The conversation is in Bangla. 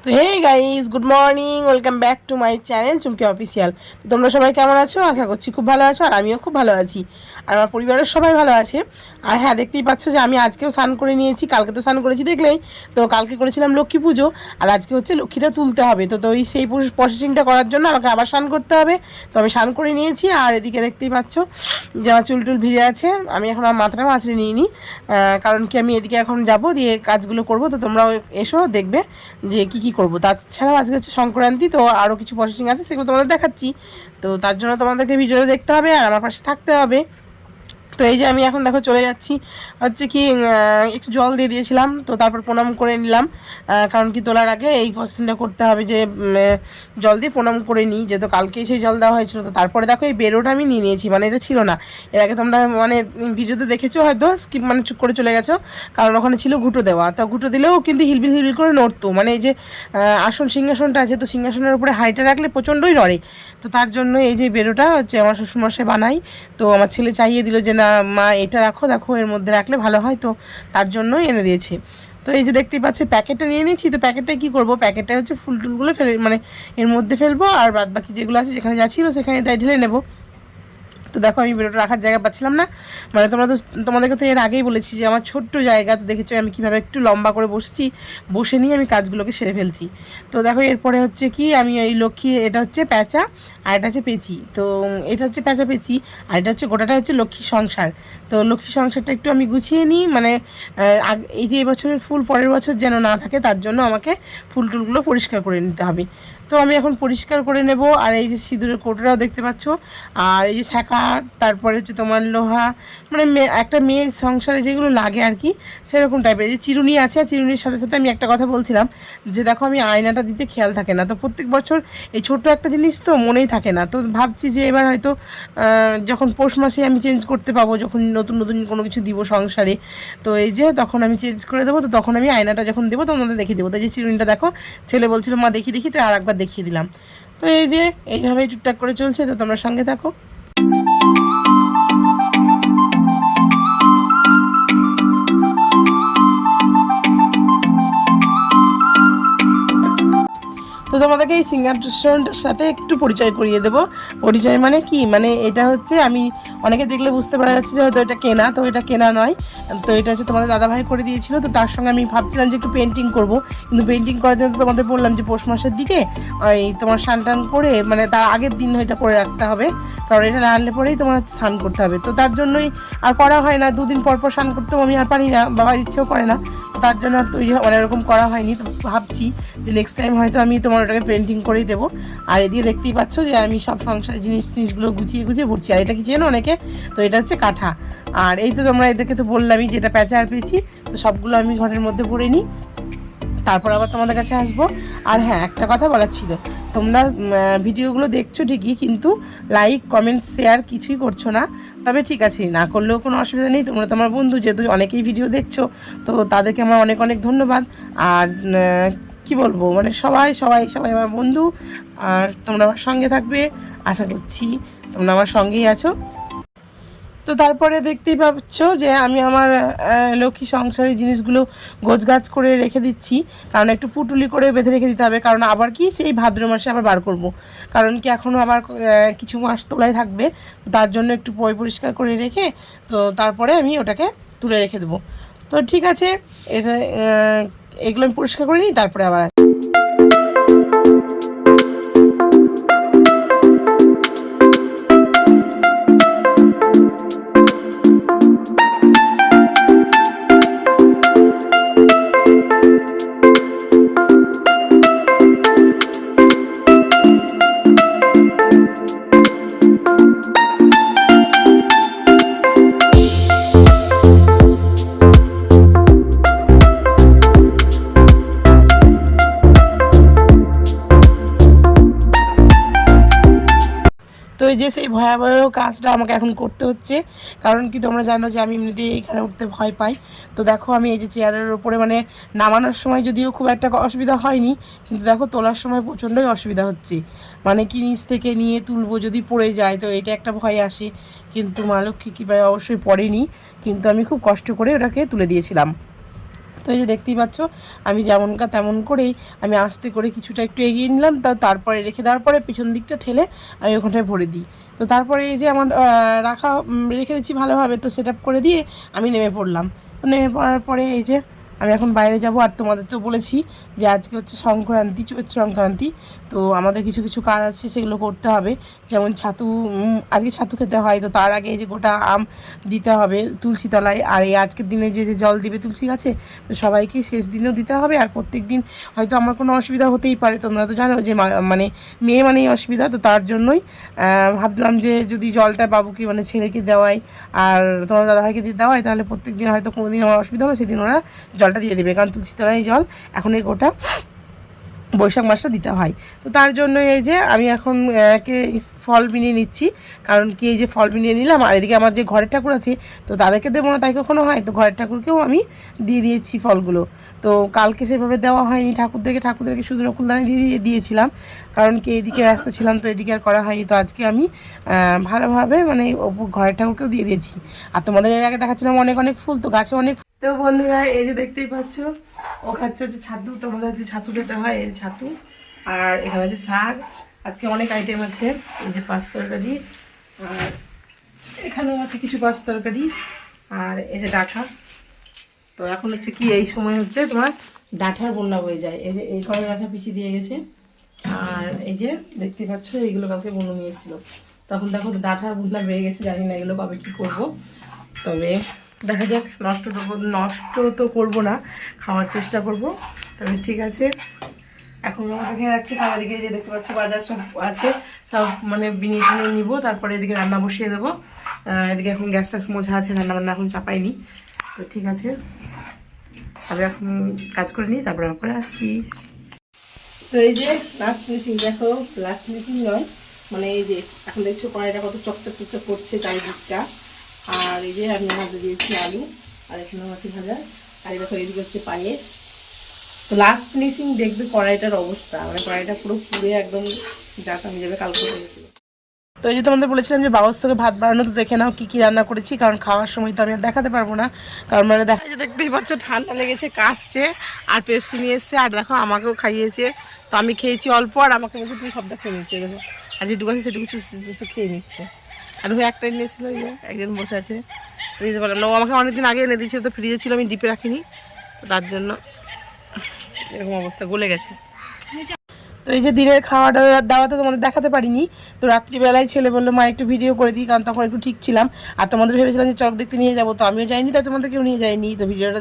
তো hey guys, good morning, welcome back to my channel Chumki official. তো তোমরা সবাই কেমন আছো? আশা করছি খুব ভালো আছো, আর আমিও খুব ভালো আছি, আর আমার পরিবারের সবাই ভালো আছে। আর হ্যাঁ, দেখতেই পাচ্ছ যে আমি আজকেও স্নান করে নিয়েছি। কালকে তো স্নান করেছি দেখলেই, তো কালকে করেছিলাম লক্ষ্মী পুজো, আর আজকে হচ্ছে লক্ষ্মীটা তুলতে হবে। তো ওই সেই প্রসেসিংটা করার জন্য আমাকে আবার স্নান করতে হবে। তো আমি স্নান করে নিয়েছি, আর এদিকে দেখতেই পাচ্ছ যে আমার চুল টুল ভিজে আছে। আমি এখন আমার মাথাটাও আঁচড়ে নিইনি, কারণ কি আমি এদিকে এখন যাবো, দিয়ে কাজগুলো করবো। তো তোমরাও এসো, দেখবে যে কী করবো। তাছাড়াও আজকে হচ্ছে সংক্রান্তি, তো আরও কিছু প্রসেসিং আছে, সেগুলো তোমাদের দেখাচ্ছি। তো তার জন্য তোমাদেরকে ভিডিওটা দেখতে হবে আর আমার পাশে থাকতে হবে। তো এই যে আমি এখন দেখো চলে যাচ্ছি, হচ্ছে কি একটু জল দিয়ে দিয়েছিলাম, তো তারপর প্রণাম করে নিলাম। কারণ কি তোলার আগে এই প্রসেসিংটা করতে হবে, যে জল দিয়ে প্রণাম করে নিই, যেহেতু কালকেই সেই জল দেওয়া হয়েছিল। তো তারপরে দেখো এই বেরোটা আমি নিয়ে নিয়েছি, মানে এটা ছিল না এর আগে, তোমরা মানে ভিডিওতে দেখেছো হয়তো, স্কিপ মানে চুপ করে চলে গেছো, কারণ ওখানে ছিল ঘুঁটো দেওয়া। তো ঘুঁটো দিলেও কিন্তু হিলবিল হিলবিল করে নড়তো, মানে এই যে আসন সিংহাসনটা আছে, তো সিংহাসনের উপরে হাইটা রাখলে প্রচণ্ডই নড়ে। তো তার জন্য এই যে বেরোটা হচ্ছে আমার শ্বশুরমশাই বানাই, তো আমার ছেলে চাইয়ে দিল যে না মা এটা রাখো, দেখো এর মধ্যে রাখলে ভালো হয়, তো তার জন্যই এনে দিয়েছে। তো এই যে দেখতেই পাচ্ছি প্যাকেটটা নিয়ে নিয়েছি। তো প্যাকেটটায় কী করবো, প্যাকেটটা হচ্ছে ফুল টুলগুলো ফেলে মানে এর মধ্যে ফেলবো, আর বাদ বাকি যেগুলো আছে যেখানে যা ছিল সেখানে তাই ঢেলে নেবো। তো দেখো আমি বেরোটা রাখার জায়গা পাচ্ছিলাম না, মানে তোমাদেরকে তো এর আগেই বলেছি যে আমার ছোট্ট জায়গা, তো দেখেছো আমি কীভাবে একটু লম্বা করে বসেছি, বসে নিয়ে আমি কাজগুলোকে সেরে ফেলছি। তো দেখো এরপরে হচ্ছে কি আমি এই লক্ষ্মী, এটা হচ্ছে প্যাঁচা আর এটা হচ্ছে পেঁচি। তো এটা হচ্ছে প্যাঁচা পেঁচি, আর এটা হচ্ছে গোটাটা হচ্ছে লক্ষ্মী সংসার। তো লক্ষ্মী সংসারটা একটু আমি গুছিয়ে নিই, মানে এই যে এবছরের ফুল পরের বছর যেন না থাকে, তার জন্য আমাকে ফুল টুলগুলো পরিষ্কার করে নিতে হবে। তো আমি এখন পরিষ্কার করে নেব। আর এই যে সিঁদুরের কৌটোটাও দেখতে পাচ্ছ, আর এই যে শাঁখা, তারপরে হচ্ছে তোমার লোহা, মানে একটা মেয়ের সংসারে যেগুলো লাগে আর কি, সেরকম টাইপের। এই যে চিরুনি আছে, আর চিরুনির সাথে সাথে আমি একটা কথা বলছিলাম যে দেখো আমি আয়নাটা দিতে খেয়াল থাকে না, তো প্রত্যেক বছর এই ছোট্ট একটা জিনিস তো মনেই থাকে না। তো ভাবছি যে এবার হয়তো যখন পৌষ মাসে আমি চেঞ্জ করতে পাবো, যখন নতুন নতুন কোনো কিছু দিব সংসারে, তো এই যে তখন আমি চেঞ্জ করে দেবো। তো তখন আমি আয়নাটা যখন দেবো তোমাদের দেখিয়ে দেবো। তো এই যে চিরুনিটা দেখো, ছেলে বলছিল মা দেখি দেখি, তো আর একবার দেখিয়ে দিলাম। তো এই যে এইভাবেই টুকটাক করে চলছে, তো তোমরা সঙ্গে থাকো। তো তোমাদেরকে এই সিংহাসনটার সাথে একটু পরিচয় করিয়ে দেবো। পরিচয় মানে কি, মানে এটা হচ্ছে আমি অনেকে দেখলে বুঝতে পারা যাচ্ছে যে হয়তো এটা কেনা, তো এটা কেনা নয়। তো এটা হচ্ছে তোমাদের দাদাভাই করে দিয়েছিল। তো তার সঙ্গে আমি ভাবছিলাম যে একটু পেন্টিং করব, কিন্তু পেন্টিং করার জন্য তোমাদের বললাম যে পৌষ মাসের দিকে ওই তোমার স্নান টান করে, মানে তার আগের দিন এটা করে রাখতে হবে, কারণ এটা না আনলে পরেই তোমার স্নান করতে হবে। তো তার জন্যই আর করা হয় না, দুদিন পর পর স্নান করতেও আমি আর পারি না, বাবার ইচ্ছেও করে না, তার জন্য আর তৈরি মানে এরকম করা হয়নি। তো ভাবছি যে নেক্সট টাইম হয়তো আমি তোমার ওটাকে পেন্টিং করেই দেবো। আর এদিকে দেখতেই পাচ্ছ যে আমি সব সংসারের জিনিসগুলো গুছিয়ে গুছিয়ে ভরছি। আর এটা কি চেনো অনেকে, তো এটা হচ্ছে কাঁঠা। আর এই তো তোমরা এদেরকে তো বললামই যে এটা প্যাঁচা আর পেঁচি, তো সবগুলো আমি ঘরের মধ্যে ভরে নিই, তারপর আবার তোমাদের কাছে আসবো। আর হ্যাঁ, একটা কথা বলার ছিল, তোমরা ভিডিওগুলো দেখছো ঠিকই, কিন্তু লাইক কমেন্ট শেয়ার কিছুই করছো না। তবে ঠিক আছে, না করলেও কোনো অসুবিধা নেই, তোমরা তোমার বন্ধু, যেহেতু অনেকেই ভিডিও দেখছো, তো তাদেরকে আমার অনেক অনেক ধন্যবাদ। আর কি বলবো, মানে সবাই সবাই সবাই আমার বন্ধু, আর তোমরা আমার সঙ্গে থাকবে, আশা করছি তোমরা আমার সঙ্গেই আছো। তো তারপরে দেখতেই পাচ্ছ যে আমি আমার লক্ষ্মী সংসারের জিনিসগুলো গোছগাছ করে রেখে দিচ্ছি, কারণ একটু পুটুলি করে বেঁধে রেখে দিতে হবে, কারণ আবার কি সেই ভাদ্র মাসে আবার বার করব, কারণ কি এখনও আবার কিছু মাস তোলাই থাকবে, তার জন্য একটু পরিষ্কার করে রেখে তো তারপরে আমি ওটাকে তুলে রেখে দেবো। তো ঠিক আছে, এটা এগুলো আমি পরিষ্কার করে নিই, তারপরে আবার তো এই যে সেই ভয়াবহ কাজটা আমাকে এখন করতে হচ্ছে, কারণ কি তোমরা জানো যে আমি এমনিতেই এখানে উঠতে ভয় পাই। তো দেখো আমি এই যে চেয়ারের ওপরে, মানে নামানোর সময় যদিও খুব একটা অসুবিধা হয়নি, কিন্তু দেখো তোলার সময় প্রচণ্ডই অসুবিধা হচ্ছে, মানে কি নিচ থেকে নিয়ে তুলবো, যদি পড়ে যায় তো এটা একটা ভয় আসে। কিন্তু মা লক্ষ্মী কৃপায় অবশ্যই পড়েনি, কিন্তু আমি খুব কষ্ট করে ওটাকে তুলে দিয়েছিলাম। তো এই যে দেখতেই পাচ্ছ আমি যেমনকার তেমন করেই আমি আস্তে করে কিছুটা একটু এগিয়ে নিলাম, তারপরে রেখে দেওয়ার পরে পিছন দিকটা ঠেলে আমি ওখানটায় ভরে দিই। তো তারপরে এই যে আমার রাখা রেখে দিচ্ছি ভালোভাবে, তো সেট আপ করে দিয়ে আমি নেমে পড়লাম। তো নেমে পড়ার পরে এই যে আমি এখন বাইরে যাব। আর তোমাদের তো বলেছি যে আজকে হচ্ছে সংক্রান্তি, চৈত্র সংক্রান্তি। তো আমাদের কিছু কিছু কাজ আছে, সেগুলো করতে হবে। যেমন ছাতু, আজকে ছাতু খেতে হয়, তো তার আগে এই যে গোটা আম দিতে হবে তুলসী তলায়। আর এই আজকের দিনে যে যে জল দিবে তুলসী গাছে, তো সবাইকে শেষ দিনেও দিতে হবে। আর প্রত্যেক দিন হয়তো আমার কোনো অসুবিধা হতেই পারে, তোমরা তো জানো যে মানে মেয়ে মানেই অসুবিধা। তো তার জন্যই ভাবলাম যে যদি জলটা বাবুকে মানে ছেলেকে দেওয়াই আর তোমার দাদাভাইকে দিয়ে দেওয়াই, তাহলে প্রত্যেক দিন হয়তো কোনো দিন আমার অসুবিধা হলো, সেদিন ওরা জলটা দিয়ে দেবে। কারণ তুলসী তলায় জল এখন এই গোটা বৈশাখ মাসটা দিতে হয়। তো তার জন্য এই যে আমি এখন ফল বিনিয়ে নিচ্ছি। কারণ কি এই যে ফল বিনিয়ে নিলাম, আর এদিকে আমার যে ঘরের ঠাকুর আছে, তো তাদেরকে দেবো না তাই কখনো হয়, তো ঘরের ঠাকুরকেও আমি দিয়ে দিয়েছি ফলগুলো। তো কালকে সেভাবে দেওয়া হয়নি ঠাকুরদেরকে শুধু নকুলদানে দিয়ে দিয়েছিলাম, কারণ কি এদিকে ব্যস্ত ছিলাম, তো এদিকে আর করা হয়নি। তো আজকে আমি ভালোভাবে মানে ঘরের ঠাকুরকেও দিয়ে দিয়েছি। আর তোমাদের এর আগে দেখাচ্ছিলাম অনেক অনেক ফুল, তো গাছে অনেক। তো বন্ধুরা এই যে দেখতেই পাচ্ছ, ও খাচ্ছে হচ্ছে ছাতু। তোমাদের হচ্ছে ছাতু খেতে হয়, এই ছাতু। আর এখানে আছে শাক, আজকে অনেক আইটেম আছে। এই যে পাঁচ তরকারি, আর এখানেও আছে কিছু পাঁচ তরকারি, আর এই যে ডাঁঠা। তো এখন হচ্ছে কি এই সময় হচ্ছে তোমার ডাঁঠার বন্যা হয়ে যায়। এই যে এই কড়া ডাঁঠা পিছিয়ে দিয়ে গেছে। আর এই যে দেখতে পাচ্ছ এইগুলো কালকে বন্য নিয়ে এসেছিলো। তখন দেখো ডাঁঠার বন্যা বেড়ে গেছে, জানি না এগুলো কবে কী করবো। তবে দেখা যাক, নষ্ট তো করবো না, খাওয়ার চেষ্টা করব। তবে ঠিক আছে, এখন দেখে যাচ্ছে। খাওয়ার দিকে যে দেখতে পাচ্ছি বাজার সব আছে, সব মানে বিনিয়ে টিনিয়ে নিবো। তারপরে এদিকে রান্না বসিয়ে দেবো। এদিকে এখন গ্যাসটা মোছা আছে, রান্নাবান্না এখন চাপাইনি। তো ঠিক আছে, তবে এখন কাজ করে নিই, তারপরে আমরা আসছি। তো এই যে লাস্ট ফিনিশিং দেখো, লাস্ট ফিনিশিং নয় মানে এই যে এখন দেখছো কড়াইটা কত চকচক করছে চারিদিকটা। আর এই যে আমি ভাজা দিয়েছি আলু, আর এখানে মাছি ভাজা, আর এই দেখো এদিকে হচ্ছে পায়েস। তো লাস্ট ফিনিশিং দেখবে কড়াইটার অবস্থা, মানে কড়াইটা পুরো পুড়ে একদম যা কামি যাবে কালকে হয়েছিল। তো এই যে তোমাদের বলেছিলাম যে বাবস্থকে ভাত বানানো, তো দেখে নাও কী কী রান্না করেছি। কারণ খাওয়ার সময় তো আমি আর দেখাতে পারবো না, কারণ মানে দেখা যে দেখতেই পাচ্ছ ঠান্ডা লেগেছে, কাশছে, আর পেপসি নিয়ে এসছে। আর দেখো আমাকেও খাইয়েছে, তো আমি খেয়েছি অল্প, আর আমাকে বলছে তুমি সবটা খেয়ে নিচ্ছি। দেখো আর যেটুকু আছে সেটুকু খেয়ে নিচ্ছে। আর দেখো একটাই নিয়েছিল, এই যে একজন বসে আছে, দিতে পারলাম না। ও আমাকে অনেকদিন আগে এনে দিয়েছিল, তো ফ্রিজে ছিল, আমি ডিপে রাখিনি, তো তার জন্য এরকম অবস্থা, গলে গেছে। তো এই যে দিনের খাওয়া দাওয়া তো তোমাদের দেখাতে পারিনি। তো রাত্রিবেলায় ছেলে বললো মা একটু ভিডিও করে দিই, কারণ তখন একটু ঠিক ছিলাম। আর তোমাদের ভেবেছিলাম যে চক দেখতে নিয়ে যাবো, তো আমিও যাইনি, তাই তোমাদের কেউ নিয়ে যায়নি। তো ভিডিওটা